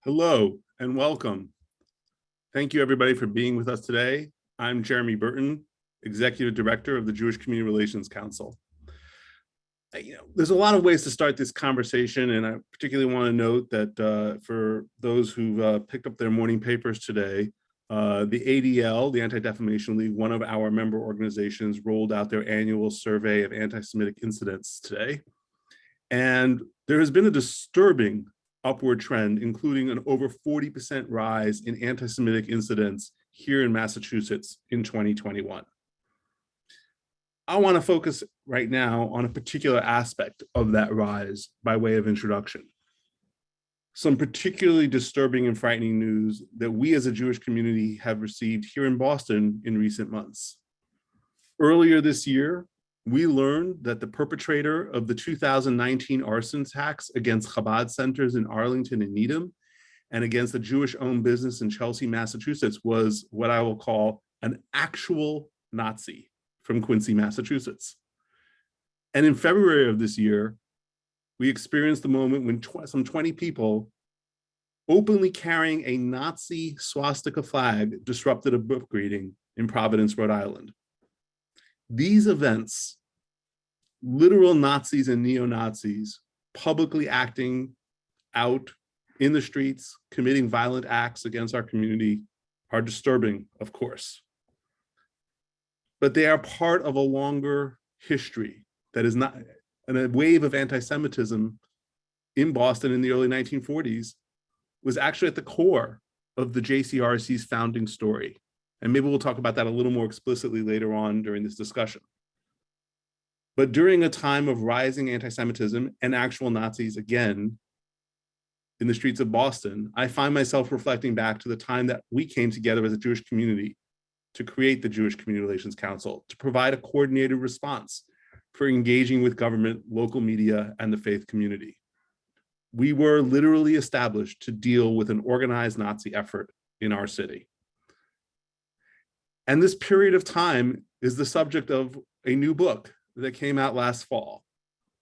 Hello and welcome. Thank you everybody for being with us today. I'm Jeremy Burton, Executive Director of the Jewish Community Relations Council. There's a lot of ways to start this conversation, and I particularly want to note that for those who've picked up their morning papers today, the ADL, the Anti-Defamation League, one of our member organizations, rolled out their annual survey of anti-Semitic incidents today. And there has been a disturbing upward trend, including an over 40% rise in anti-Semitic incidents here in Massachusetts in 2021. I want to focus right now on a particular aspect of that rise by way of introduction. Some particularly disturbing and frightening news that we as a Jewish community have received here in Boston in recent months. Earlier this year, we learned that the perpetrator of the 2019 arson attacks against Chabad centers in Arlington and Needham and against a Jewish-owned business in Chelsea, Massachusetts was what I will call an actual Nazi from Quincy, Massachusetts. And in February of this year, we experienced the moment when some 20 people openly carrying a Nazi swastika flag disrupted a book reading in Providence, Rhode Island. These events, literal Nazis and neo-Nazis publicly acting out in the streets, committing violent acts against our community, are disturbing, of course. But they are part of a longer history that is not, and a wave of anti-Semitism in Boston in the early 1940s was actually at the core of the JCRC's founding story. And maybe we'll talk about that a little more explicitly later on during this discussion. But during a time of rising anti-Semitism and actual Nazis again in the streets of Boston, I find myself reflecting back to the time that we came together as a Jewish community to create the Jewish Community Relations Council, to provide a coordinated response for engaging with government, local media, and the faith community. We were literally established to deal with an organized Nazi effort in our city. And this period of time is the subject of a new book that came out last fall,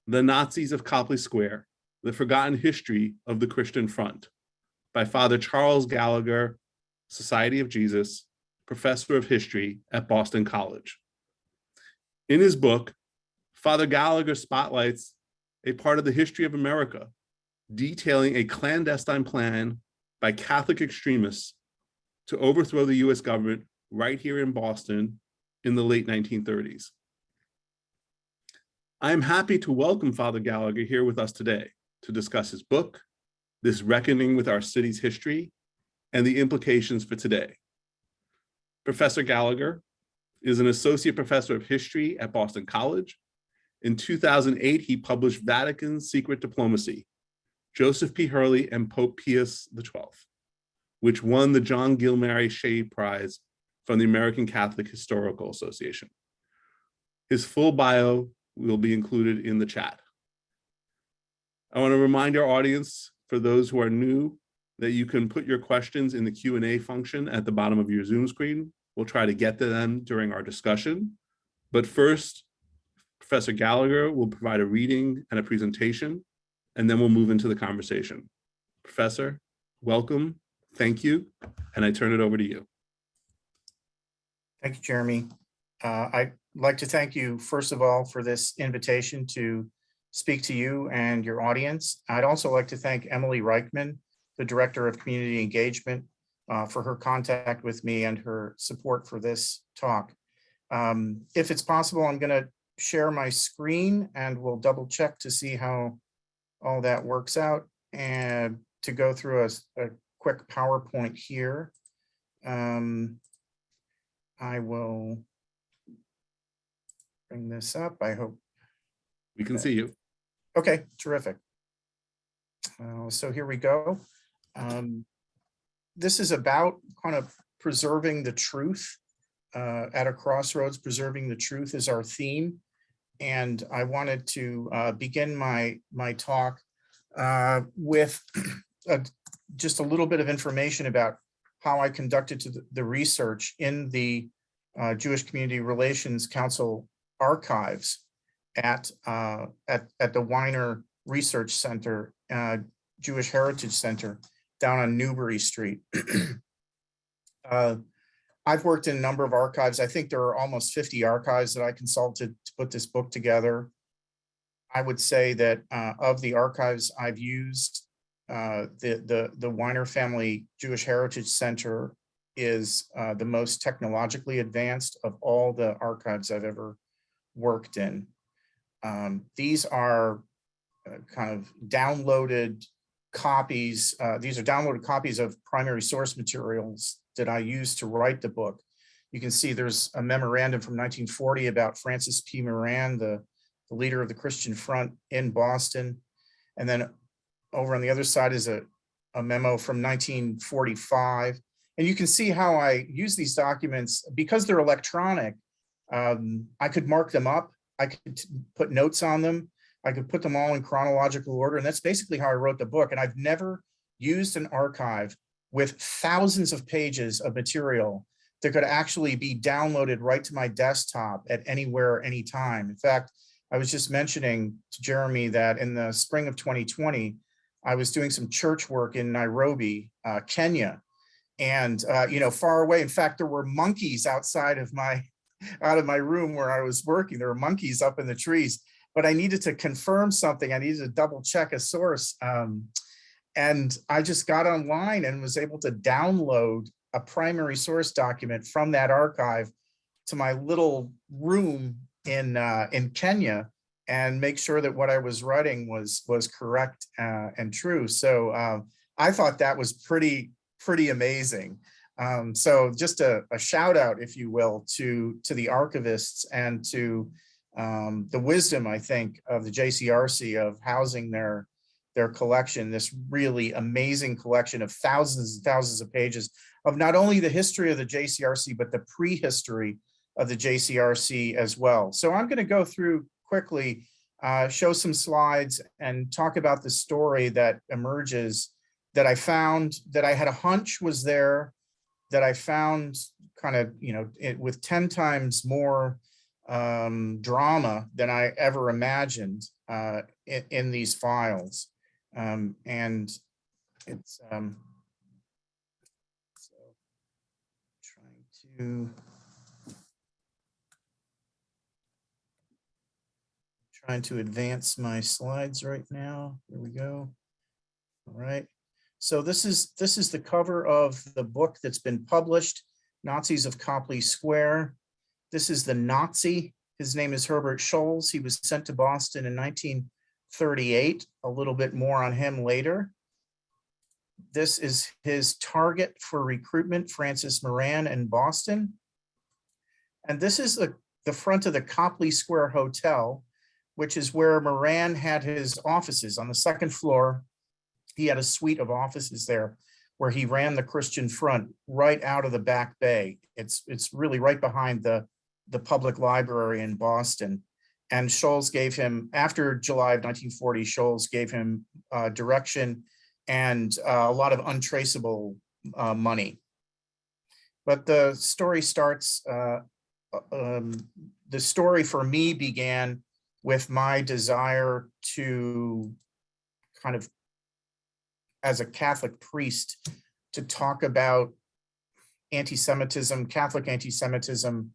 The Nazis of Copley Square, The Forgotten History of the Christian Front, by Father Charles Gallagher, Society of Jesus, Professor of History at Boston College. In his book, Father Gallagher spotlights a part of the history of America, detailing a clandestine plan by Catholic extremists to overthrow the US government right here in Boston in the late 1930s. I'm happy to welcome Father Gallagher here with us today to discuss his book, this reckoning with our city's history, and the implications for today. Professor Gallagher is an associate professor of history at Boston College. In 2008, he published Vatican's Secret Diplomacy, Joseph P. Hurley and Pope Pius XII, which won the John Gilmary Shea Prize from the American Catholic Historical Association. His full bio will be included in the chat. I want to remind our audience, for those who are new, that you can put your questions in the Q&A function at the bottom of your Zoom screen. We'll try to get to them during our discussion. But first, Professor Gallagher will provide a reading and a presentation, and then we'll move into the conversation. Professor, welcome, thank you, and I turn it over to you. Thank you, Jeremy. I'd like to thank you, first of all, for this invitation to speak to you and your audience. I'd also like to thank Emily Reichman, the Director of Community Engagement, for her contact with me and her support for this talk. If it's possible, I'm going to share my screen and we'll double check to see how all that works out, and to go through a quick PowerPoint here. I will bring this up. I hope we can see you. Okay, terrific. So here we go. This is about kind of preserving the truth at a crossroads. Preserving the truth is our theme. And I wanted to begin my talk with just a little bit of information about how I conducted the research in the Jewish Community Relations Council archives at the Weiner Research Center, Jewish Heritage Center, down on Newbury Street. I've worked in a number of archives. I think there are almost 50 archives that I consulted to put this book together. I would say that of the archives I've used, the Weiner Family Jewish Heritage Center is the most technologically advanced of all the archives I've ever worked in. These are kind of downloaded copies. These are downloaded copies of primary source materials that I used to write the book. You can see there's a memorandum from 1940 about Francis P. Moran, the leader of the Christian Front in Boston. And then over on the other side is a memo from 1945. And you can see how I use these documents because they're electronic. I could mark them up. I could put notes on them. I could put them all in chronological order. And that's basically how I wrote the book. And I've never used an archive with thousands of pages of material that could actually be downloaded right to my desktop at anywhere, anytime. In fact, I was just mentioning to Jeremy that in the spring of 2020, I was doing some church work in Nairobi, Kenya, and far away. In fact, there were monkeys outside of my room where I was working. There were monkeys up in the trees, but I needed to confirm something. I needed to double check a source, and I just got online and was able to download a primary source document from that archive to my little room in Kenya and make sure that what I was writing was correct and true. So I thought that was pretty amazing. So just a shout out, if you will, to the archivists and to the wisdom, I think, of the JCRC of housing their collection, this really amazing collection of thousands and thousands of pages of not only the history of the JCRC, but the prehistory of the JCRC as well. So I'm going to go through quickly, show some slides and talk about the story that emerges that I found, that I had a hunch was there, that I found kind of, with 10 times more drama than I ever imagined in these files. And it's so trying to advance my slides right now. Here we go. All right. So this is the cover of the book that's been published, Nazis of Copley Square. This is the Nazi. His name is Herbert Scholz. He was sent to Boston in 1938. A little bit more on him later. This is his target for recruitment, Francis Moran in Boston. And this is the front of the Copley Square Hotel, which is where Moran had his offices on the second floor. He had a suite of offices there where he ran the Christian Front right out of the back bay. It's really right behind the public library in Boston. And Scholz gave him, after July of 1940, Scholz gave him direction and a lot of untraceable money. But the story starts, the story for me began with my desire to kind of, as a Catholic priest, to talk about anti-Semitism, Catholic anti-Semitism,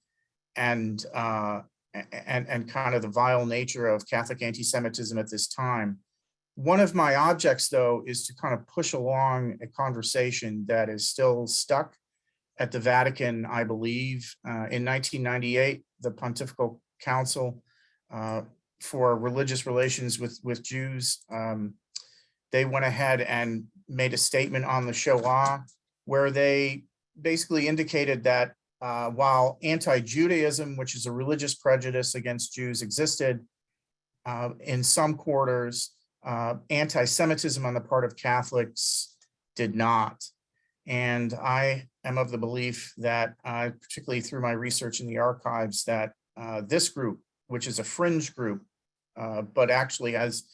and kind of the vile nature of Catholic anti-Semitism at this time. One of my objects, though, is to kind of push along a conversation that is still stuck at the Vatican, I believe. In 1998, the Pontifical Council for Religious Relations with Jews, they went ahead and made a statement on the Shoah, where they basically indicated that while anti-Judaism, which is a religious prejudice against Jews, existed in some quarters, anti-Semitism on the part of Catholics did not. And I am of the belief that, particularly through my research in the archives, that this group, which is a fringe group, but actually has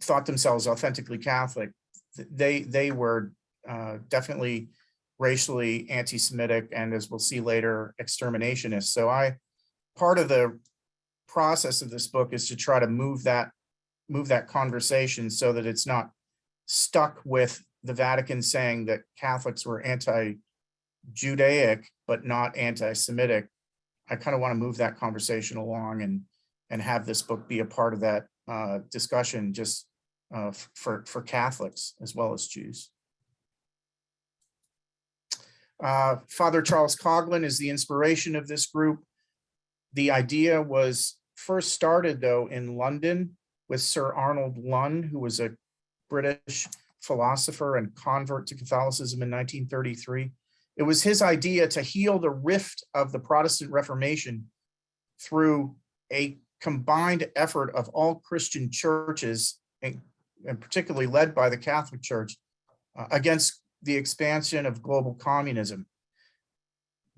thought themselves authentically Catholic, they were definitely racially anti-Semitic, and as we'll see later, exterminationists. So part of the process of this book is to try to move that conversation so that it's not stuck with the Vatican saying that Catholics were anti-Judaic, but not anti-Semitic, I kind of want to move that conversation along and have this book be a part of that discussion, just for Catholics as well as Jews. Father Charles Coughlin is the inspiration of this group. The idea was first started, though, in London with Sir Arnold Lunn, who was a British philosopher and convert to Catholicism in 1933. It was his idea to heal the rift of the Protestant Reformation through a combined effort of all Christian churches, and particularly led by the Catholic Church, against the expansion of global communism.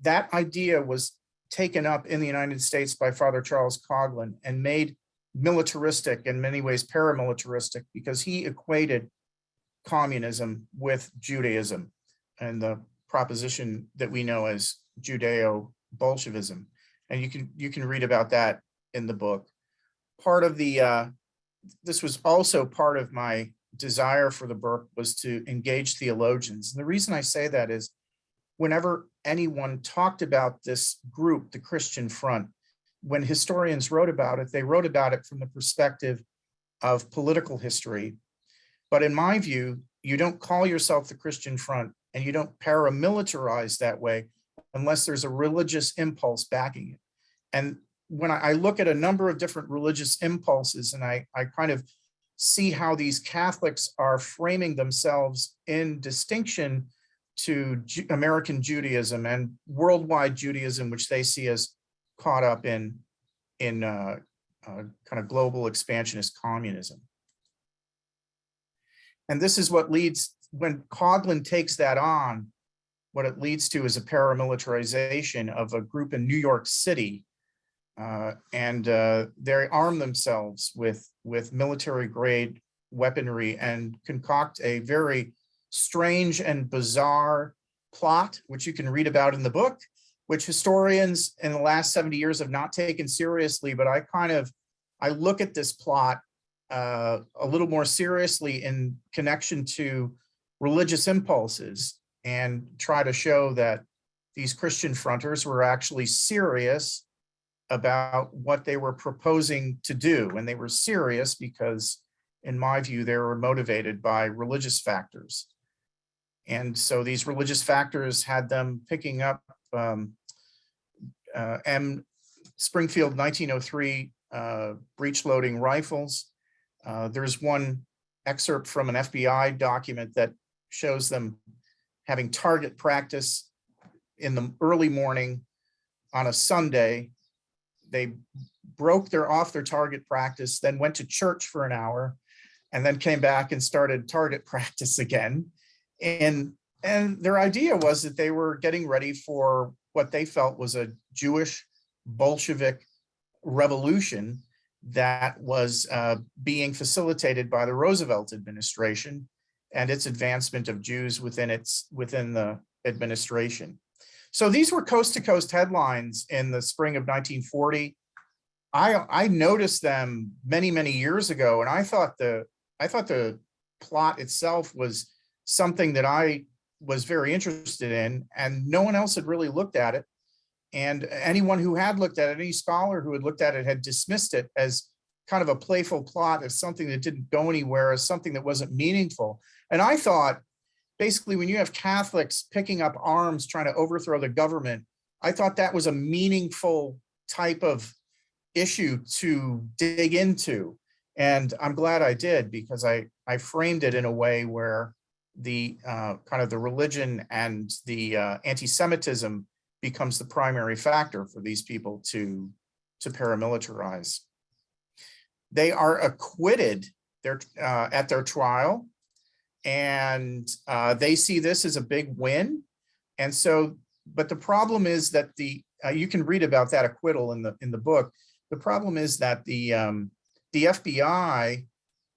That idea was taken up in the United States by Father Charles Coughlin and made militaristic, in many ways paramilitaristic, because he equated communism with Judaism and the proposition that we know as Judeo-Bolshevism. And you can read about that in the book. Part of the, this was also part of my desire for the book, was to engage theologians. And the reason I say that is whenever anyone talked about this group, the Christian Front, when historians wrote about it, they wrote about it from the perspective of political history. But in my view, you don't call yourself the Christian Front and you don't paramilitarize that way unless there's a religious impulse backing it. And when I look at a number of different religious impulses and I kind of see how these Catholics are framing themselves in distinction to American Judaism and worldwide Judaism, which they see as caught up in kind of global expansionist communism. And this is what leads, when Coughlin takes that on, what it leads to is a paramilitarization of a group in New York City. They arm themselves with military grade weaponry and concoct a very strange and bizarre plot, which you can read about in the book, which historians in the last 70 years have not taken seriously. But I look at this plot a little more seriously in connection to religious impulses and try to show that these Christian fronters were actually serious about what they were proposing to do. And they were serious because, in my view, they were motivated by religious factors. And so these religious factors had them picking up Springfield 1903 breech loading rifles. There's one excerpt from an FBI document that shows them having target practice in the early morning on a Sunday. They broke off their target practice, then went to church for an hour, and then came back and started target practice again. And their idea was that they were getting ready for what they felt was a Jewish Bolshevik revolution that was being facilitated by the Roosevelt administration and its advancement of Jews within the administration. So these were coast-to-coast headlines in the spring of 1940. I noticed them many, many years ago, and I thought the plot itself was something that I was very interested in, and no one else had really looked at it. And anyone who had looked at it, any scholar who had looked at it, had dismissed it as kind of a playful plot, as something that didn't go anywhere, as something that wasn't meaningful. And I thought, basically, when you have Catholics picking up arms trying to overthrow the government, I thought that was a meaningful type of issue to dig into. And I'm glad I did, because I framed it in a way where the kind of the religion and the anti-Semitism becomes the primary factor for these people to paramilitarize. They are acquitted at their trial, and they see this as a big win. And so, but the problem is that you can read about that acquittal in the book. The problem is that the FBI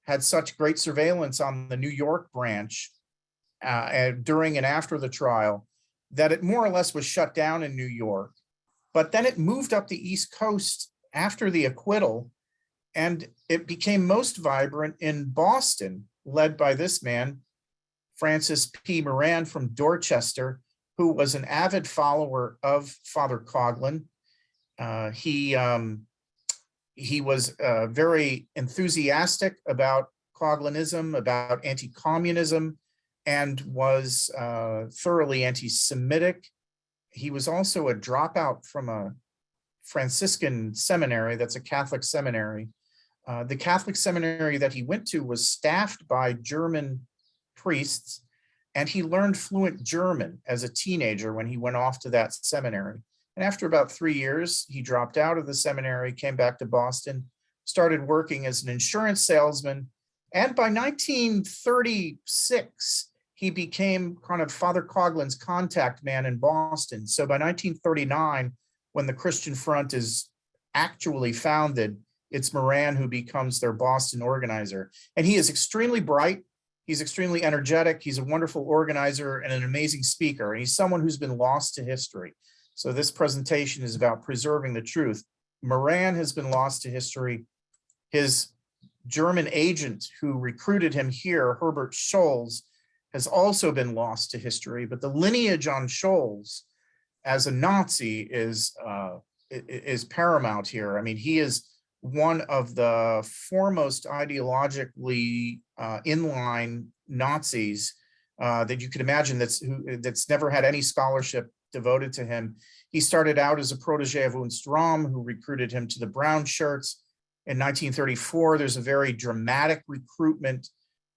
had such great surveillance on the New York branch during and after the trial that it more or less was shut down in New York. But then it moved up the East Coast after the acquittal, and it became most vibrant in Boston, led by this man, Francis P. Moran from Dorchester, who was an avid follower of Father Coughlin. He was very enthusiastic about Coughlinism, about anti-communism, and was thoroughly anti-Semitic. He was also a dropout from a Franciscan seminary, that's a Catholic seminary. The Catholic seminary that he went to was staffed by German priests, and he learned fluent German as a teenager when he went off to that seminary. And after about 3 years, he dropped out of the seminary, came back to Boston, started working as an insurance salesman. And by 1936, he became kind of Father Coughlin's contact man in Boston. So by 1939, when the Christian Front is actually founded, it's Moran who becomes their Boston organizer. And he is extremely bright. He's extremely energetic. He's a wonderful organizer and an amazing speaker. And he's someone who's been lost to history. So this presentation is about preserving the truth. Moran has been lost to history. His German agent who recruited him here, Herbert Scholz, has also been lost to history. But the lineage on Scholz as a Nazi is paramount here. I mean, he is one of the foremost ideologically inline Nazis that you could imagine that's never had any scholarship devoted to him. He started out as a protege of Ernst Röhm, who recruited him to the brown shirts. In 1934, there's a very dramatic recruitment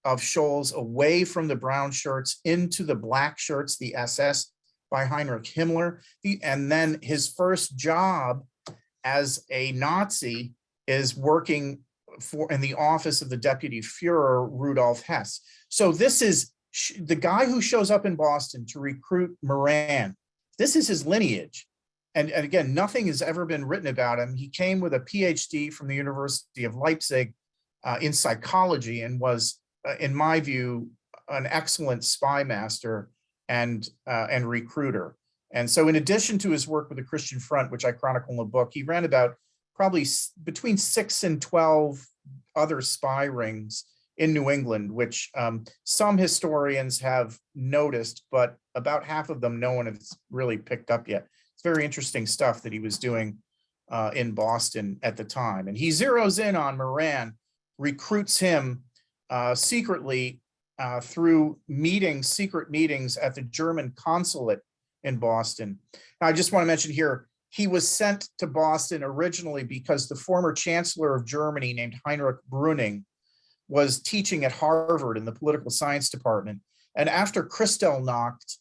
of Scholz away from the brown shirts into the black shirts, the SS, by Heinrich Himmler. And then his first job as a Nazi is working in the office of the Deputy Führer, Rudolf Hess. So this is the guy who shows up in Boston to recruit Moran. This is his lineage. And again, nothing has ever been written about him. He came with a PhD from the University of Leipzig in psychology and was, in my view, an excellent spy master and recruiter. And so in addition to his work with the Christian Front, which I chronicle in the book, he ran about probably between 6 and 12 other spy rings in New England, which some historians have noticed, but about half of them no one has really picked up yet. It's very interesting stuff that he was doing in Boston at the time. And he zeroes in on Moran, recruits him secretly through secret meetings at the German consulate in Boston. Now, I just want to mention here, he was sent to Boston originally because the former chancellor of Germany, named Heinrich Brüning, was teaching at Harvard in the political science department. And after Kristallnacht,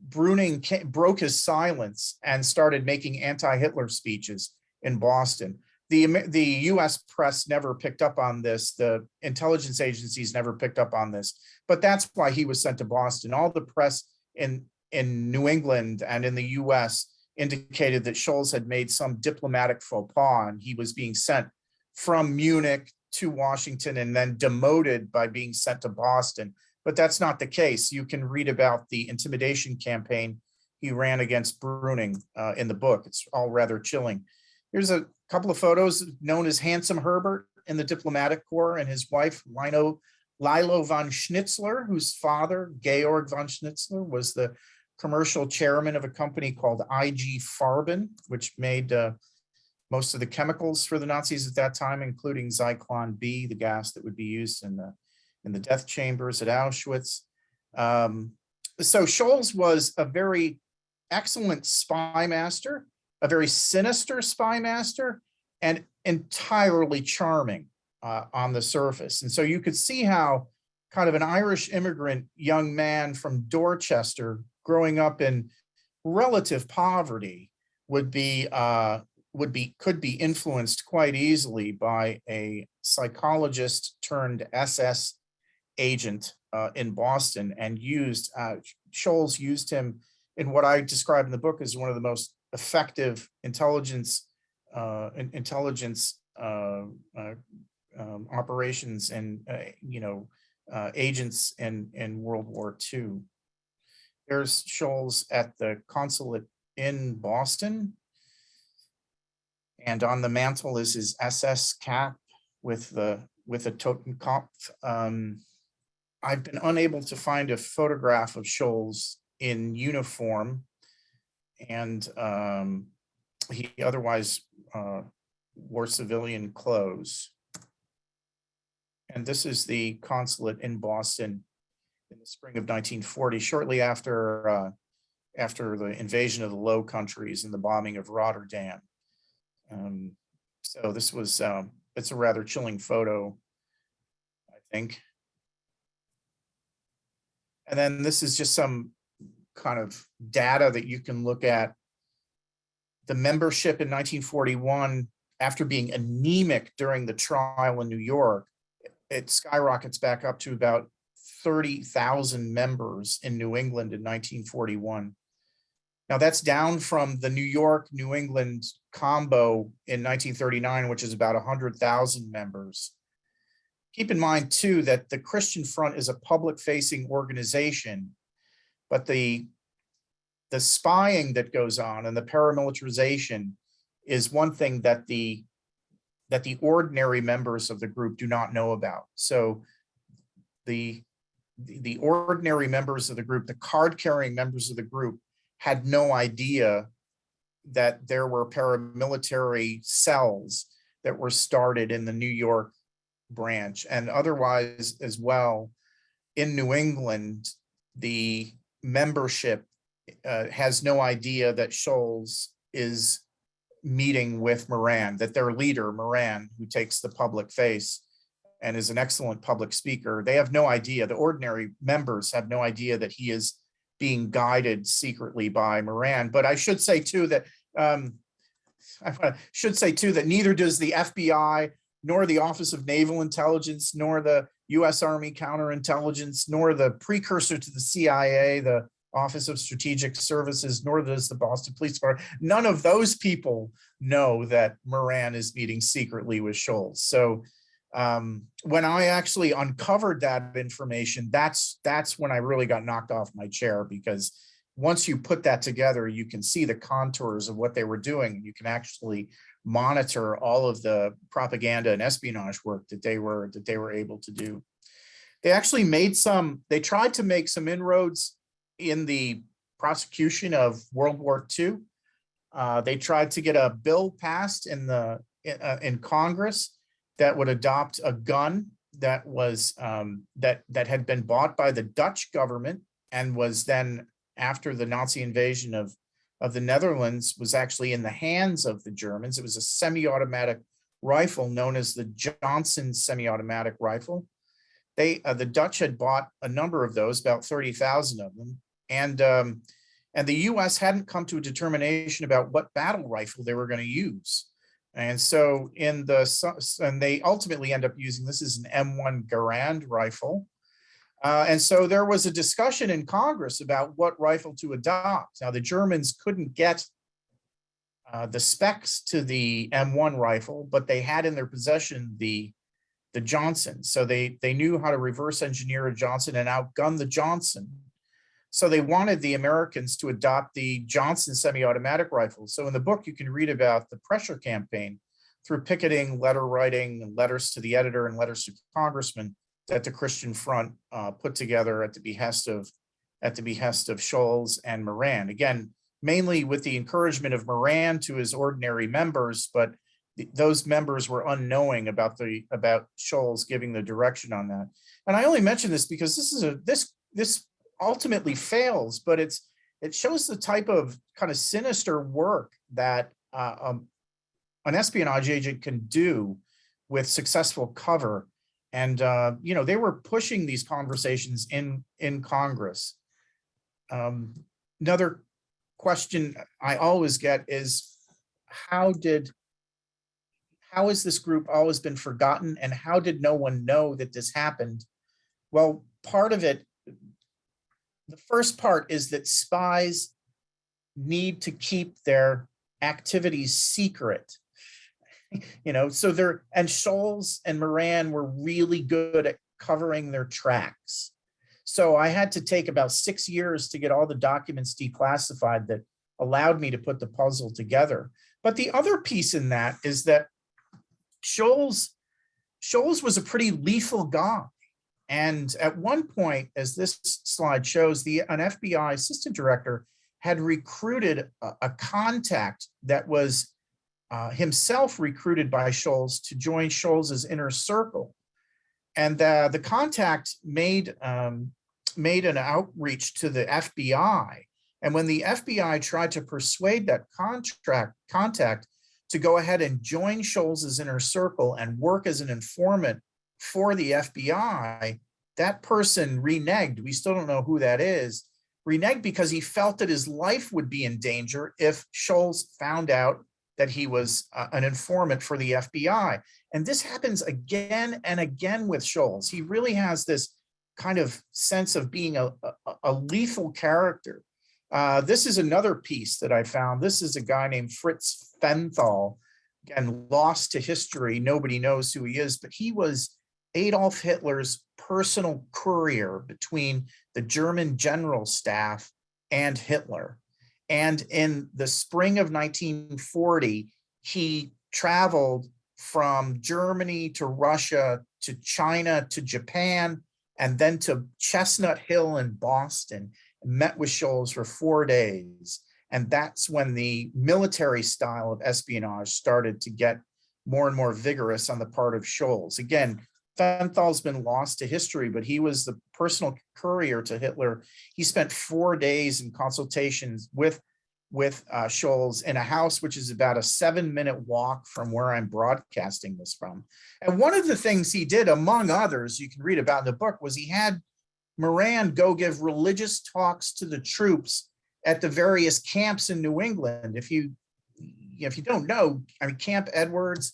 Brüning broke his silence and started making anti-Hitler speeches in Boston. The US press never picked up on this. The intelligence agencies never picked up on this, but that's why he was sent to Boston. All the press in New England and in the US indicated that Scholz had made some diplomatic faux pas, and he was being sent from Munich to Washington and then demoted by being sent to Boston. But that's not the case. You can read about the intimidation campaign he ran against Brüning in the book. It's all rather chilling. Here's a couple of photos known as Handsome Herbert in the diplomatic corps and his wife, Lilo von Schnitzler, whose father, Georg von Schnitzler, was the commercial chairman of a company called IG Farben, which made most of the chemicals for the Nazis at that time, including Zyklon B, the gas that would be used in the death chambers at Auschwitz. So Scholz was a very excellent spy master, a very sinister spy master, and entirely charming on the surface. And so you could see how kind of an Irish immigrant young man from Dorchester growing up in relative poverty could be influenced quite easily by a psychologist turned SS agent in Boston, and Scholz used him in what I describe in the book as one of the most effective intelligence operations and agents in World War II. There's Scholz at the consulate in Boston, and on the mantle is his SS cap with a Totenkopf. I've been unable to find a photograph of Scholes in uniform, and he otherwise wore civilian clothes. And this is the consulate in Boston in the spring of 1940, shortly after the invasion of the Low Countries and the bombing of Rotterdam. So this was, it's a rather chilling photo, I think. And then this is just some kind of data that you can look at. The membership in 1941, after being anemic during the trial in New York, it skyrockets back up to about 30,000 members in New England in 1941. Now that's down from the New York, New England combo in 1939, which is about 100,000 members. Keep in mind too, that the Christian Front is a public facing organization, but the spying that goes on and the paramilitarization is one thing that the ordinary members of the group do not know about. So the ordinary members of the group, the card carrying members of the group, had no idea that there were paramilitary cells that were started in the New York branch, and otherwise as well in New England, the membership has no idea that Scholes is meeting with Moran, that their leader, Moran, who takes the public face and is an excellent public speaker, they have no idea, the ordinary members have no idea that he is being guided secretly by Moran. But I should say too that neither does the FBI, nor the Office of Naval Intelligence, nor the US Army Counterintelligence, nor the precursor to the CIA, the Office of Strategic Services, nor does the Boston Police Department. None of those people know that Moran is meeting secretly with Scholes. So when I actually uncovered that information, that's when I really got knocked off my chair, because once you put that together, you can see the contours of what they were doing. You can actually monitor all of the propaganda and espionage work that they were able to do. They actually they tried to make some inroads in the prosecution of World War II. They tried to get a bill passed in Congress that would adopt a gun that was that had been bought by the Dutch government and was then, after the Nazi invasion of the Netherlands, was actually in the hands of the Germans. It was a semi-automatic rifle known as the Johnson semi-automatic rifle. The Dutch had bought a number of those, about 30,000 of them, and the U.S. hadn't come to a determination about what battle rifle they were going to use. And so and they ultimately end up using, this is an M1 Garand rifle. And so there was a discussion in Congress about what rifle to adopt. Now the Germans couldn't get the specs to the M1 rifle, but they had in their possession the Johnson. So they knew how to reverse engineer a Johnson and outgun the Johnson. So they wanted the Americans to adopt the Johnson semi-automatic rifle. So in the book, you can read about the pressure campaign through picketing, letter writing, and letters to the editor and letters to congressmen that the Christian Front put together at the behest of Scholes and Moran. Again, mainly with the encouragement of Moran to his ordinary members, but those members were unknowing about Scholes giving the direction on that. And I only mention this because this ultimately fails, but it shows the type of kind of sinister work that an espionage agent can do with successful cover. And they were pushing these conversations in Congress. Another question I always get is, how has this group always been forgotten, and how did no one know that this happened? Well, part of it, the first part is that spies need to keep their activities secret. So and Scholes and Moran were really good at covering their tracks. So I had to take about 6 years to get all the documents declassified that allowed me to put the puzzle together. But the other piece in that is that Scholes was a pretty lethal guy. And at one point, as this slide shows, an FBI assistant director had recruited a contact that was himself recruited by Sholes to join Sholes's inner circle. And the contact made an outreach to the FBI. And when the FBI tried to persuade that contact to go ahead and join Sholes's inner circle and work as an informant for the FBI, that person reneged. We still don't know who that is. Reneged because he felt that his life would be in danger if Sholes found out that he was an informant for the FBI. And this happens again and again with Sholes. He really has this kind of sense of being a lethal character. This is another piece that I found. This is a guy named Fritz Fenthal, again, lost to history. Nobody knows who he is, but he was Adolf Hitler's personal courier between the German general staff and Hitler. And in the spring of 1940, he traveled from Germany to Russia to China to Japan and then to Chestnut Hill in Boston, and met with Sholes for 4 days. And that's when the military style of espionage started to get more and more vigorous on the part of Sholes. Again, Fenthal's been lost to history, but he was the personal courier to Hitler. He spent 4 days in consultations with Sholes in a house which is about a 7-minute walk from where I'm broadcasting this from. And one of the things he did, among others, you can read about in the book, was he had Moran go give religious talks to the troops at the various camps in New England. If you don't know, I mean, Camp Edwards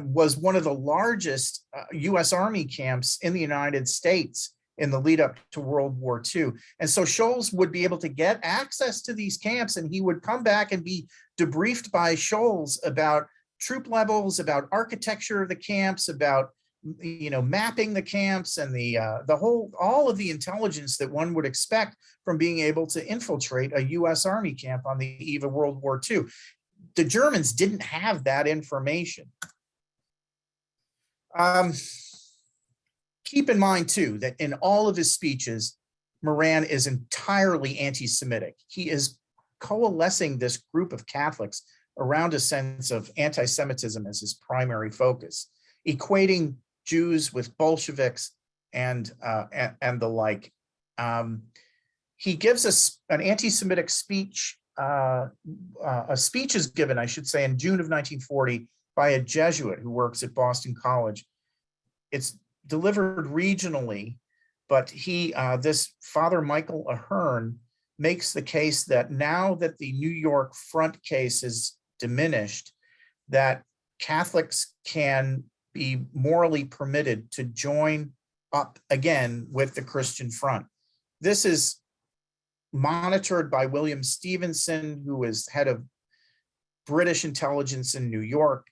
was one of the largest US Army camps in the United States in the lead up to World War II. And so Sholes would be able to get access to these camps, and he would come back and be debriefed by Sholes about troop levels, about architecture of the camps, about mapping the camps, and all of the intelligence that one would expect from being able to infiltrate a US Army camp on the eve of World War II. The Germans didn't have that information. Keep in mind, too, that in all of his speeches, Moran is entirely anti-Semitic. He is coalescing this group of Catholics around a sense of anti-Semitism as his primary focus, equating Jews with Bolsheviks and the like. He gives us an anti-Semitic speech. A speech is given, I should say, in June of 1940 by a Jesuit who works at Boston College. It's delivered regionally, but this Father Michael Ahern makes the case that now that the New York front case is diminished, that Catholics can be morally permitted to join up again with the Christian front. This is monitored by William Stevenson, who is head of British intelligence in New York,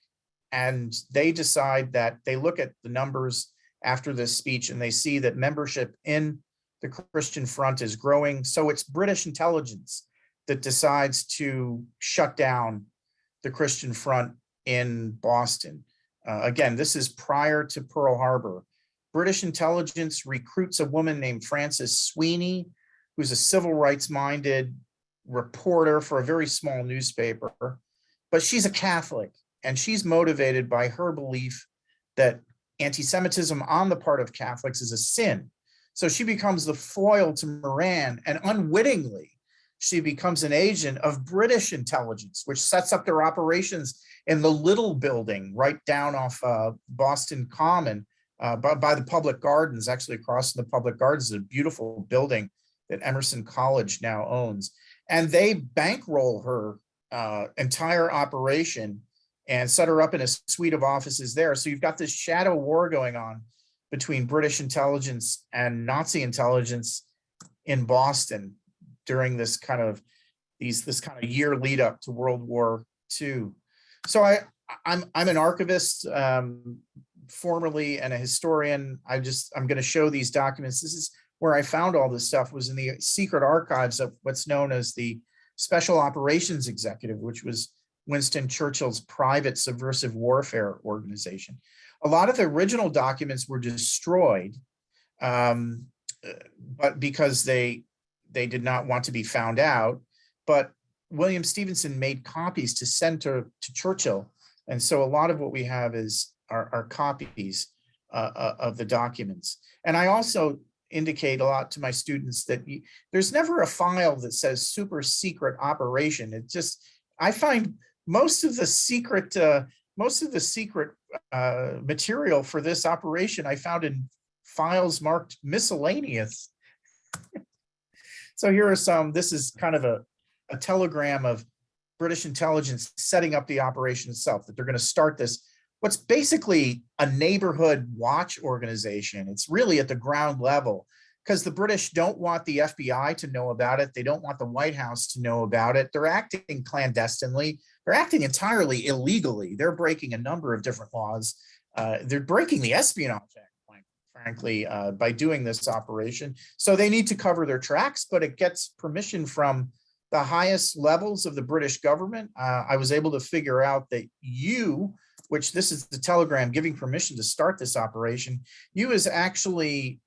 and they decide that they look at the numbers after this speech and they see that membership in the Christian front is growing. So it's British intelligence that decides to shut down the Christian front in Boston. Again, this is prior to Pearl Harbor. British intelligence recruits a woman named Frances Sweeney, who's a civil rights-minded reporter for a very small newspaper, but she's a Catholic, and she's motivated by her belief that anti-Semitism on the part of Catholics is a sin. So she becomes the foil to Moran, and unwittingly, she becomes an agent of British intelligence, which sets up their operations in the Little Building right down off Boston Common by the Public Gardens. Actually, across from the Public Gardens is a beautiful building that Emerson College now owns. And they bankroll her entire operation and set her up in a suite of offices there. So you've got this shadow war going on between British intelligence and Nazi intelligence in Boston during this kind of year lead up to World War II. So I'm an archivist formerly and a historian. I'm going to show these documents. This is where I found all this stuff, was in the secret archives of what's known as the Special Operations Executive, which was Winston Churchill's private subversive warfare organization. A lot of the original documents were destroyed, um, but because they did not want to be found out. But William Stevenson made copies to send to Churchill. And so a lot of what we have are copies of the documents. And I also indicate a lot to my students that there's never a file that says super secret operation. It just, I find most of the secret material for this operation I found in files marked miscellaneous. So here are some, this is kind of a telegram of British intelligence setting up the operation itself, that they're going to start this, what's basically a neighborhood watch organization. It's really at the ground level, because the British don't want the FBI to know about it. They don't want the White House to know about it. They're acting clandestinely. They're acting entirely illegally. They're breaking a number of different laws. They're breaking the Espionage Act, frankly, by doing this operation. So they need to cover their tracks, but it gets permission from the highest levels of the British government. I was able to figure out that which this is the telegram giving permission to start this operation, is actually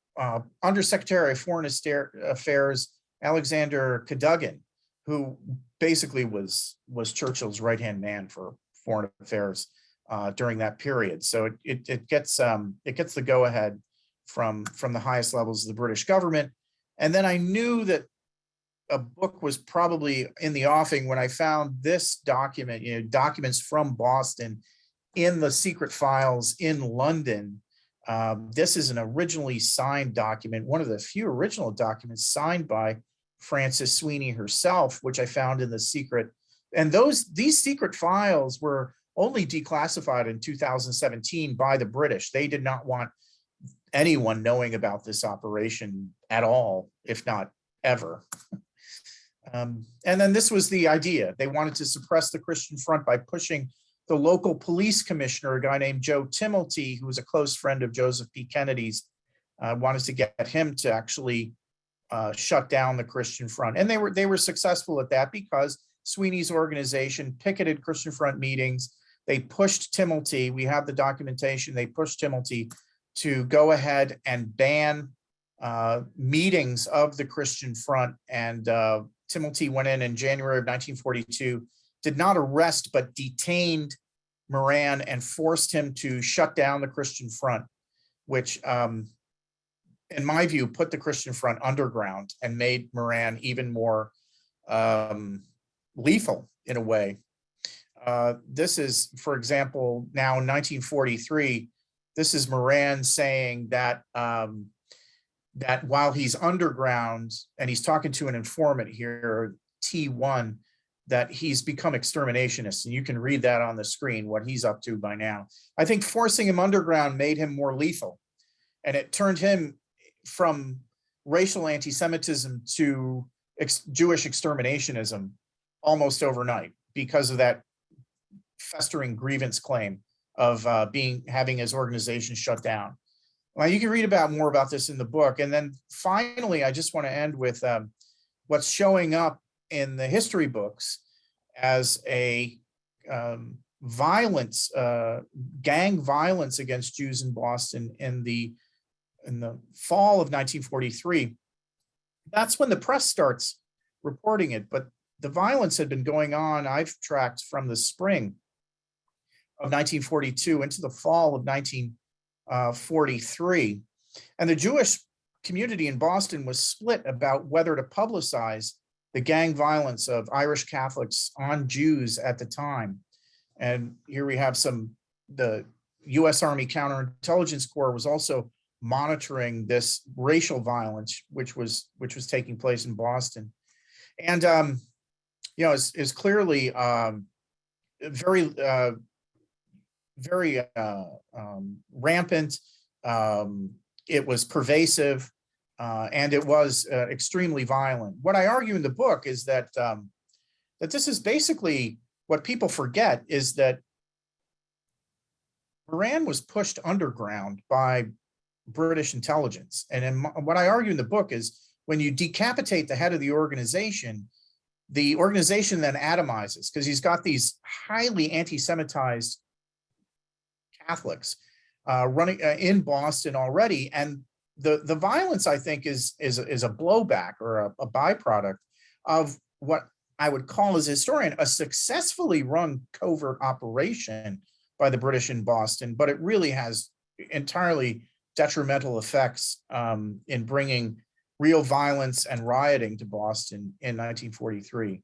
Undersecretary of Foreign Affairs Alexander Cadogan, who basically was Churchill's right-hand man for foreign affairs during that period. So it gets the go-ahead from the highest levels of the British government. And then I knew that a book was probably in the offing when I found this document, documents from Boston in the secret files in London. This is an originally signed document, one of the few original documents signed by Frances Sweeney herself, which I found in the secret. And these secret files were only declassified in 2017 by the British. They did not want anyone knowing about this operation at all, if not ever. And then this was the idea. They wanted to suppress the Christian Front by pushing the local police commissioner, a guy named Joe Timilty, who was a close friend of Joseph P. Kennedy's, wanted to get him to actually shut down the Christian Front. And they were successful at that because Sweeney's organization picketed Christian Front meetings. They pushed Timilty, we have the documentation, they pushed Timilty to go ahead and ban meetings of the Christian Front. And Timilty went in January of 1942, did not arrest, but detained Moran and forced him to shut down the Christian Front, which in my view, put the Christian Front underground and made Moran even more lethal in a way. This is, for example, now in 1943, this is Moran saying that that while he's underground, and he's talking to an informant here, T1, that he's become exterminationist. And you can read that on the screen, what he's up to by now. I think forcing him underground made him more lethal. And it turned him from racial anti-Semitism to Jewish exterminationism almost overnight because of that festering grievance claim of having his organization shut down. Well, you can read more about this in the book. And then finally, I just want to end with what's showing up in the history books as a gang violence against Jews in Boston in the fall of 1943. That's when the press starts reporting it, but the violence had been going on, I've tracked, from the spring of 1942 into the fall of 1943. And the Jewish community in Boston was split about whether to publicize the gang violence of Irish Catholics on Jews at the time. And here we have the US Army Counterintelligence Corps was also monitoring this racial violence, which was taking place in Boston. And, is clearly very rampant. It was pervasive, and it was extremely violent. What I argue in the book is that that this is basically what people forget, is that Moran was pushed underground by British intelligence. And what I argue in the book is when you decapitate the head of the organization then atomizes, because he's got these highly anti-Semitized Catholics running in Boston already. And the violence, I think, is a blowback or a byproduct of what I would call, as a historian, a successfully run covert operation by the British in Boston, but it really has entirely detrimental effects in bringing real violence and rioting to Boston in 1943.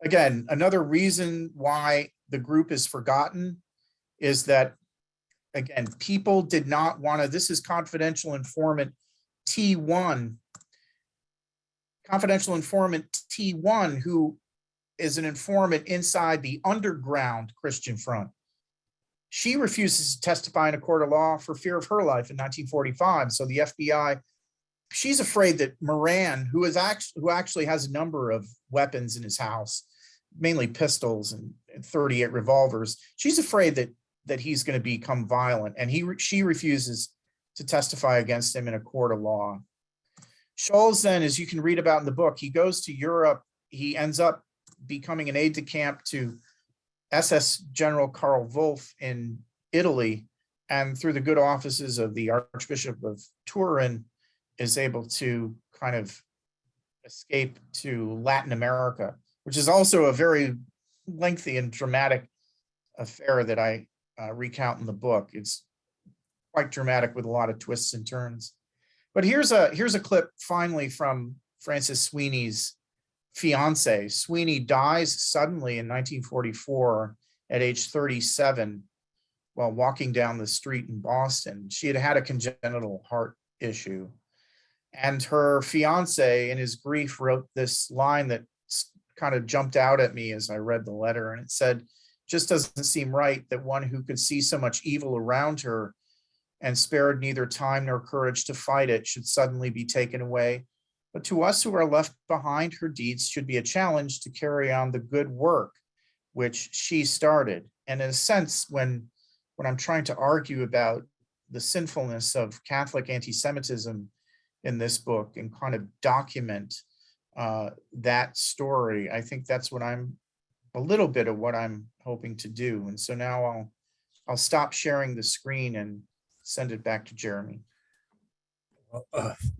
Again, another reason why the group is forgotten is that, again, people did not want to, this is confidential informant T1, who is an informant inside the underground Christian Front. She refuses to testify in a court of law for fear of her life in 1945. So the FBI, she's afraid that Moran, who actually has a number of weapons in his house, mainly pistols and 38 revolvers, she's afraid that he's going to become violent, and she refuses to testify against him in a court of law. Scholes then, as you can read about in the book, he goes to Europe. He ends up becoming an aide-de-camp to SS General Karl Wolff in Italy, and through the good offices of the Archbishop of Turin is able to kind of escape to Latin America, which is also a very lengthy and dramatic affair that I recount in the book. It's quite dramatic with a lot of twists and turns. But here's a clip finally from Francis Sweeney's fiance. Sweeney dies suddenly in 1944 at age 37 while walking down the street in Boston. She had had a congenital heart issue. And her fiance, in his grief, wrote this line that kind of jumped out at me as I read the letter. And it said, "Just doesn't seem right that one who could see so much evil around her and spared neither time nor courage to fight it should suddenly be taken away. But to us who are left behind, her deeds should be a challenge to carry on the good work which she started." And in a sense, when I'm trying to argue about the sinfulness of Catholic anti-Semitism in this book and kind of document that story, I think that's what I'm, a little bit of what I'm hoping to do. And so now I'll stop sharing the screen and send it back to Jeremy.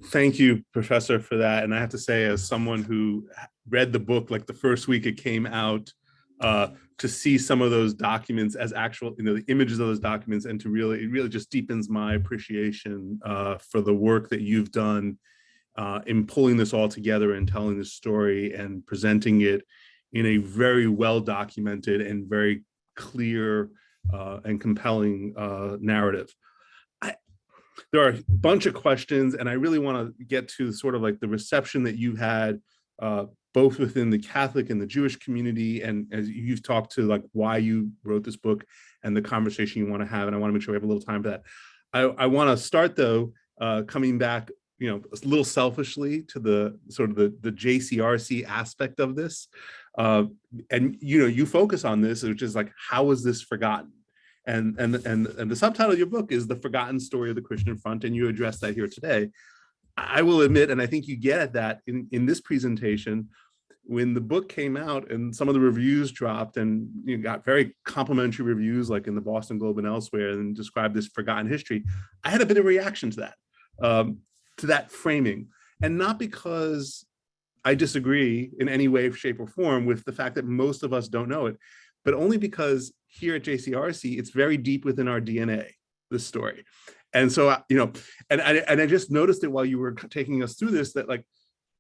Thank you, Professor, for that. And I have to say, as someone who read the book like the first week it came out, to see some of those documents as actual, the images of those documents, and to it really just deepens my appreciation for the work that you've done in pulling this all together and telling this story and presenting it in a very well documented and very clear and compelling narrative. There are a bunch of questions, and I really want to get to sort of like the reception that you had both within the Catholic and the Jewish community, and as you've talked to like why you wrote this book and the conversation you want to have, and I want to make sure we have a little time for that. I want to start though, coming back, a little selfishly to the sort of the JCRC aspect of this, and you focus on this, which is like, how is this forgotten? And the subtitle of your book is The Forgotten Story of the Christian Front, and you address that here today. I will admit, and I think you get at that in this presentation, when the book came out and some of the reviews dropped and you got very complimentary reviews like in the Boston Globe and elsewhere and described this forgotten history, I had a bit of a reaction to that framing. And not because I disagree in any way, shape, or form with the fact that most of us don't know it, but only because here at JCRC, it's very deep within our DNA, this story. And so, and I just noticed it while you were taking us through this, that like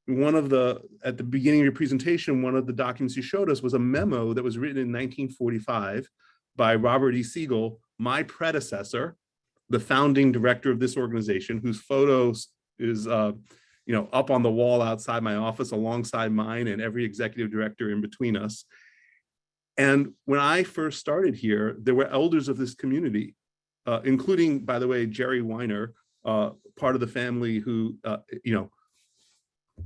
at the beginning of your presentation, one of the documents you showed us was a memo that was written in 1945 by Robert E. Siegel, my predecessor, the founding director of this organization, whose photos is up on the wall outside my office alongside mine and every executive director in between us. And when I first started here, there were elders of this community, including, by the way, Jerry Weiner, part of the family who,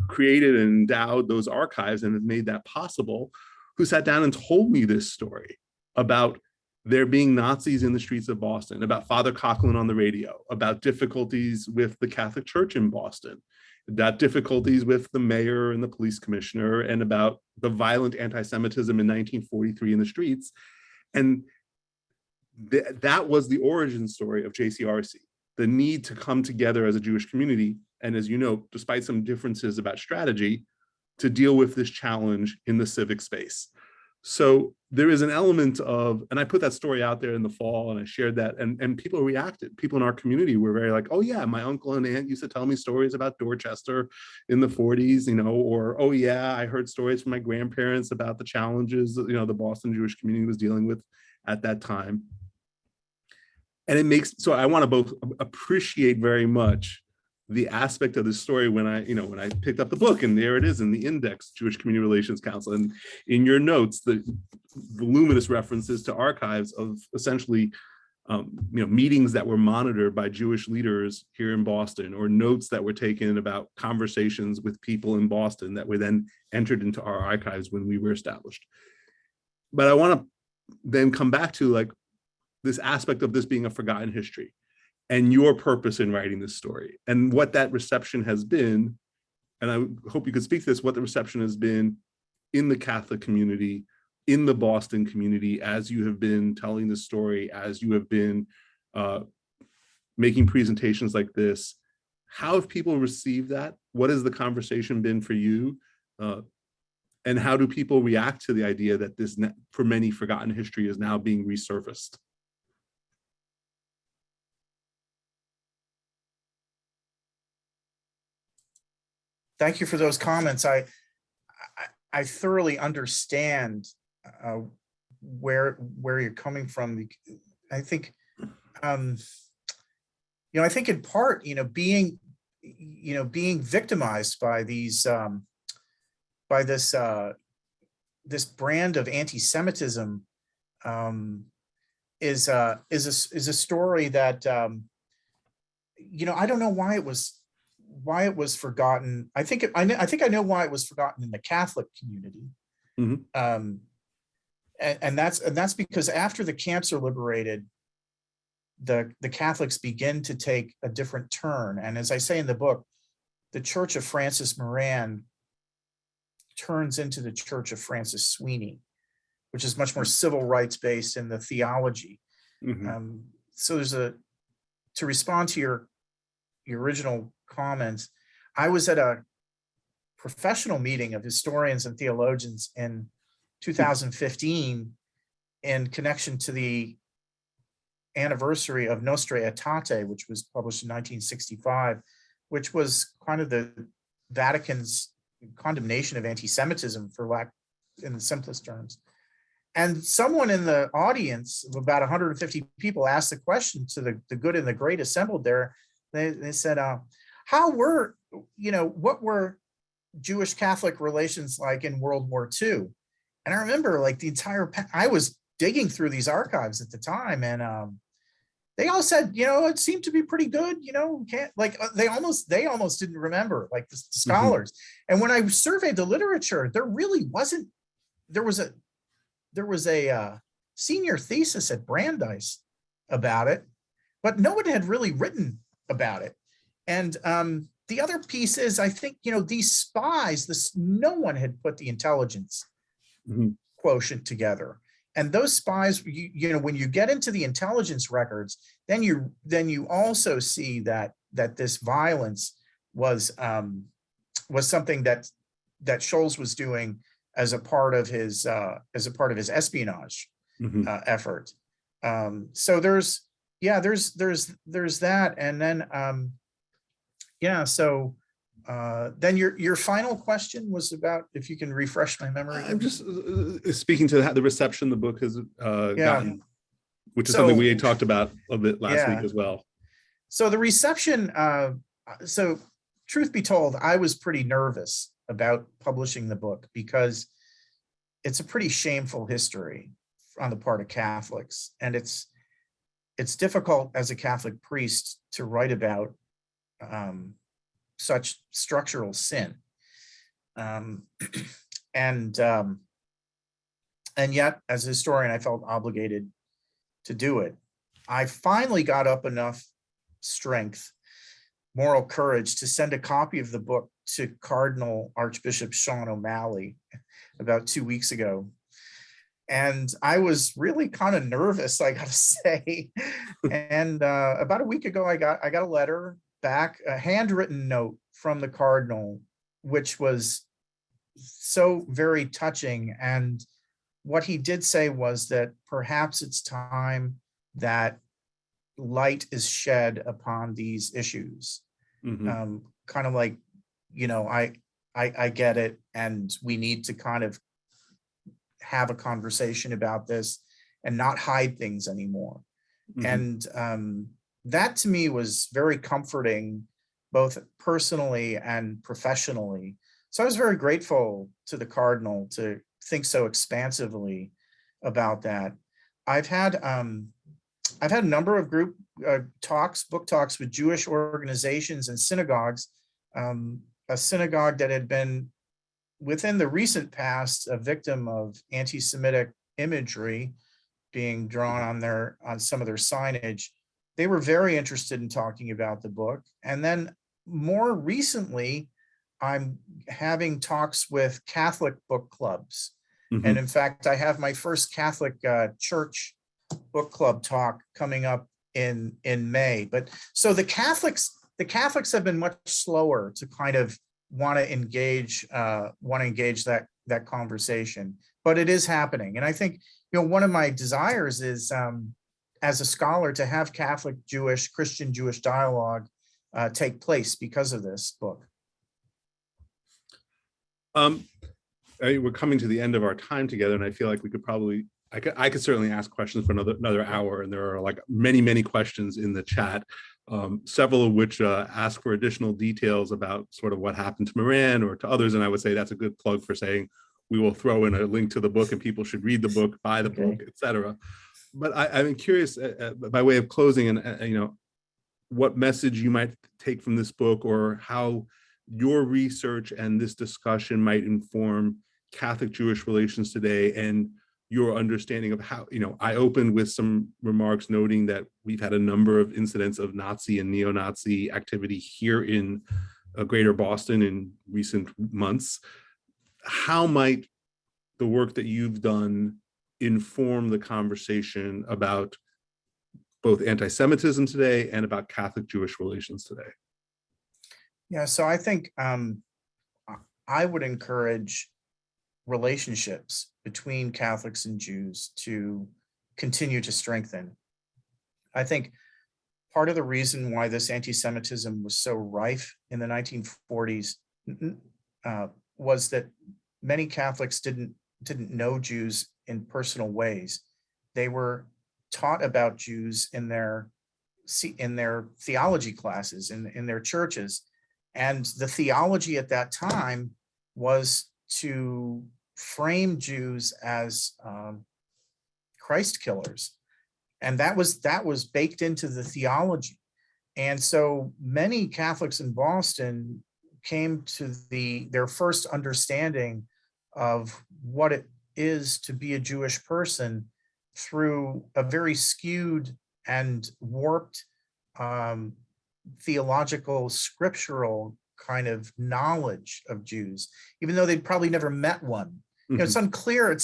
created and endowed those archives and have made that possible, who sat down and told me this story about there being Nazis in the streets of Boston, about Father Coughlin on the radio, about difficulties with the Catholic Church in Boston, about difficulties with the mayor and the police commissioner, and about the violent anti-Semitism in 1943 in the streets. And that was the origin story of JCRC. the need to come together as a Jewish community, and as you know, despite some differences about strategy, to deal with this challenge in the civic space. So there is an element of, and I put that story out there in the fall and I shared that, and people reacted. People in our community were very like, oh yeah, my uncle and aunt used to tell me stories about Dorchester in the 40s, or, oh yeah, I heard stories from my grandparents about the challenges, the Boston Jewish community was dealing with at that time. And it makes, so I want to both appreciate very much the aspect of the story when I picked up the book, and there it is in the index, Jewish Community Relations Council, and in your notes, the voluminous references to archives of essentially meetings that were monitored by Jewish leaders here in Boston, or notes that were taken about conversations with people in Boston that were then entered into our archives when we were established. But I want to then come back to like this aspect of this being a forgotten history, and your purpose in writing this story, and what that reception has been. And I hope you could speak to this, what the reception has been in the Catholic community, in the Boston community, as you have been telling the story, as you have been making presentations like this. How have people received that? What has the conversation been for you? And how do people react to the idea that this, for many, forgotten history is now being resurfaced? Thank you for those comments. I thoroughly understand where you're coming from. I think, I think in part, being victimized by these, by this this brand of anti-Semitism is a story that I don't know why it was forgotten. I think I know why it was forgotten in the Catholic community. Mm-hmm. And that's because after the camps are liberated, the Catholics begin to take a different turn. And as I say in the book, the Church of Francis Moran turns into the Church of Francis Sweeney, which is much more civil rights based in the theology. Mm-hmm. So to respond to your original comments, I was at a professional meeting of historians and theologians in 2015 in connection to the anniversary of Nostra Aetate, which was published in 1965, which was kind of the Vatican's condemnation of anti-Semitism, for lack, in the simplest terms. And someone in the audience of about 150 people asked the question to the good and the great assembled there. They said, what were Jewish Catholic relations like in World War II? And I remember like I was digging through these archives at the time, and they all said, it seemed to be pretty good, they almost didn't remember, like the scholars. Mm-hmm. And when I surveyed the literature, there was a senior thesis at Brandeis about it, but no one had really written about it. And the other piece is, I think, these spies, no one had put the intelligence mm-hmm. quotient together. And those spies, when you get into the intelligence records, then you also see that this violence was something that Scholz was doing as a part of his espionage mm-hmm. Effort. So there's that, and then So then your final question was about, if you can refresh my memory. I'm just speaking to the reception the book has gotten, which is something we had talked about a bit last week as well. So the reception, so truth be told, I was pretty nervous about publishing the book because it's a pretty shameful history on the part of Catholics. And it's difficult as a Catholic priest to write about such structural sin. And yet, as a historian, I felt obligated to do it. I finally got up enough strength, moral courage, to send a copy of the book to Cardinal Archbishop Sean O'Malley about 2 weeks ago. And I was really kind of nervous, I gotta say. And about a week ago, I got a letter back, a handwritten note from the cardinal, which was so very touching. And what he did say was that perhaps it's time that light is shed upon these issues. Mhm. Kind of like, I get it, and we need to kind of have a conversation about this and not hide things anymore. Mhm. And that to me was very comforting, both personally and professionally. So I was very grateful to the cardinal to think so expansively about that. I've had um, I've had a number of group book talks with Jewish organizations and synagogues. A synagogue that had been within the recent past a victim of anti-Semitic imagery being drawn on some of their signage. They were very interested in talking about the book. And then more recently, I'm having talks with Catholic book clubs. And Mhm. in fact, I have my first Catholic church book club talk coming up in May. But so the Catholics have been much slower to kind of want to engage that conversation, but it is happening. And I think, one of my desires is, as a scholar, to have Catholic Jewish Christian Jewish dialogue take place because of this book. Um, we're coming to the end of our time together, and I feel like we could probably, I could certainly ask questions for another hour, and there are like many questions in the chat, several of which ask for additional details about sort of what happened to Moran or to others, and I would say that's a good plug for saying we will throw in a link to the book, and people should read the book, buy the book, etc. But I'm curious, by way of closing, and what message you might take from this book, or how your research and this discussion might inform Catholic Jewish relations today, and your understanding of how, I opened with some remarks noting that we've had a number of incidents of Nazi and neo-Nazi activity here in greater Boston in recent months. How might the work that you've done inform the conversation about both anti-Semitism today and about Catholic Jewish relations today? Yeah, so I think I would encourage relationships between Catholics and Jews to continue to strengthen. I think part of the reason why this anti-Semitism was so rife in the 1940s was that many Catholics didn't know Jews in personal ways. They were taught about Jews in their theology classes in their churches, and the theology at that time was to frame Jews as Christ killers, and that was baked into the theology. And so many Catholics in Boston came to their first understanding of what it is to be a Jewish person through a very skewed and warped theological, scriptural kind of knowledge of Jews, even though they'd probably never met one. It's unclear if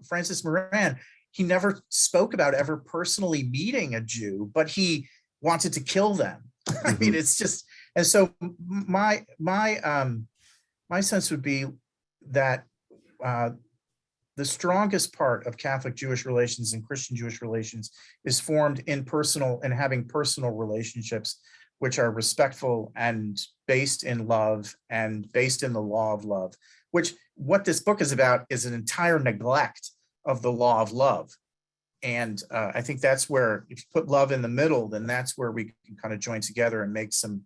Francis Moran, he never spoke about ever personally meeting a Jew, but he wanted to kill them. I mean, it's just, and so my sense would be that the strongest part of Catholic Jewish relations and Christian Jewish relations is formed in personal and having personal relationships, which are respectful and based in love and based in the law of love, which what this book is about is an entire neglect of the law of love. And I think that's where, if you put love in the middle, then that's where we can kind of join together and make some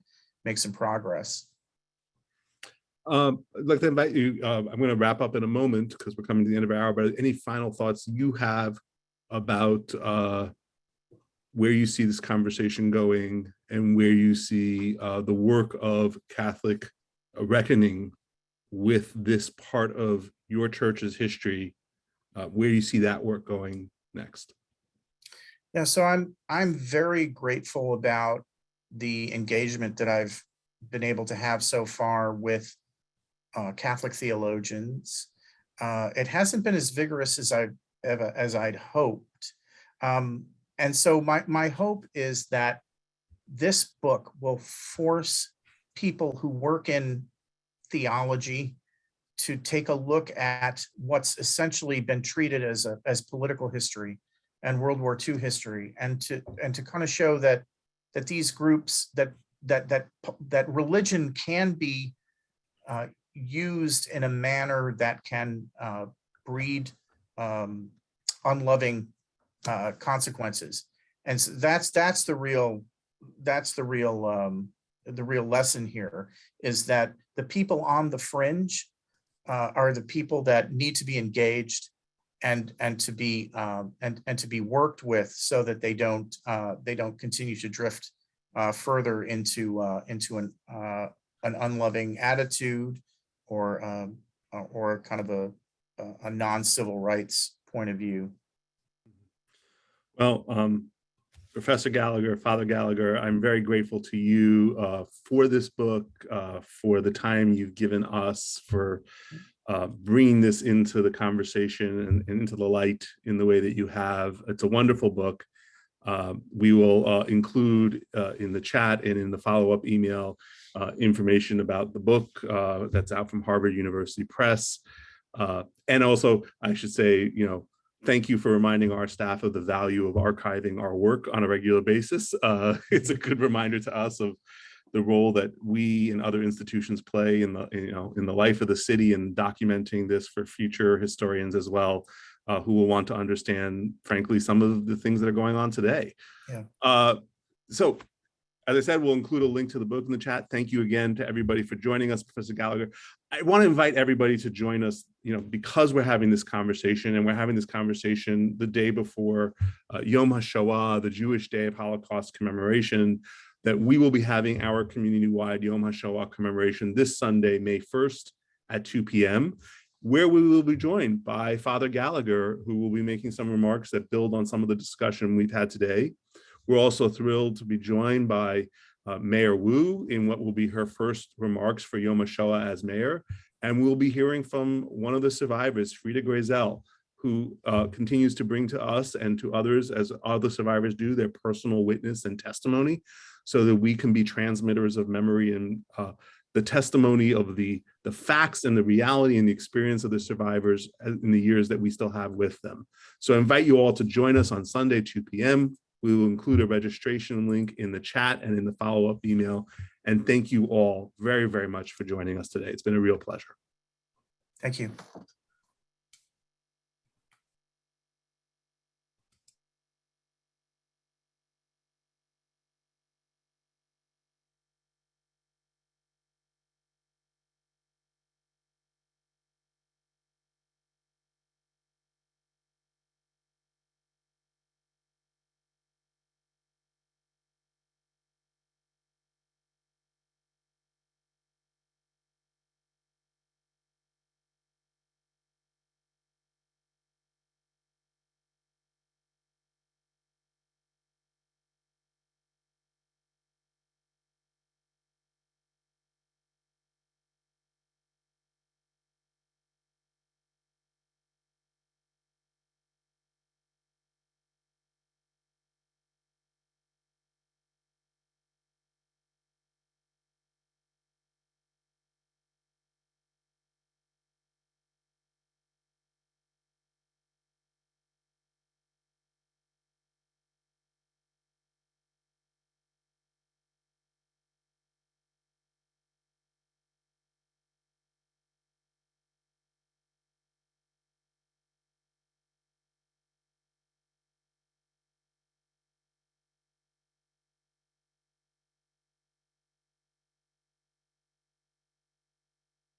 progress. I'd like to invite you, I'm going to wrap up in a moment because we're coming to the end of our hour, but any final thoughts you have about where you see this conversation going and where you see the work of Catholic reckoning with this part of your church's history, where you see that work going next? Yeah, so I'm very grateful about the engagement that I've been able to have so far with Catholic theologians. It hasn't been as vigorous as I'd hoped. And so my hope is that this book will force people who work in theology to take a look at what's essentially been treated as political history and World War II history, and to kind of show that these groups, that religion can be used in a manner that can breed unloving consequences. And so that's the real lesson here, is that the people on the fringe are the people that need to be engaged and to be worked with, so that they don't continue to drift further into an unloving attitude, or kind of a non-civil rights point of view. Well, Professor Gallagher, Father Gallagher, I'm very grateful to you for this book, for the time you've given us, for bringing this into the conversation and into the light in the way that you have. It's a wonderful book. We will include in the chat and in the follow-up email information about the book that's out from Harvard University Press. And also, I should say, thank you for reminding our staff of the value of archiving our work on a regular basis. It's a good reminder to us of the role that we and other institutions play in the life of the city, and documenting this for future historians as well, who will want to understand, frankly, some of the things that are going on today. Yeah. So, as I said, we'll include a link to the book in the chat. Thank you again to everybody for joining us, Professor Gallagher. I want to invite everybody to join us, because we're having this conversation, and we're having this conversation the day before Yom HaShoah, the Jewish Day of Holocaust commemoration, that we will be having our community-wide Yom HaShoah commemoration this Sunday, May 1st at 2 p.m., where we will be joined by Father Gallagher, who will be making some remarks that build on some of the discussion we've had today. We're also thrilled to be joined by Mayor Wu in what will be her first remarks for Yom HaShoah as mayor. And we'll be hearing from one of the survivors, Frida Grazel, who continues to bring to us and to others, as other survivors do, their personal witness and testimony, so that we can be transmitters of memory and the testimony of the facts and the reality and the experience of the survivors in the years that we still have with them. So I invite you all to join us on Sunday, 2 p.m. We will include a registration link in the chat and in the follow-up email. And thank you all very, very much for joining us today. It's been a real pleasure. Thank you.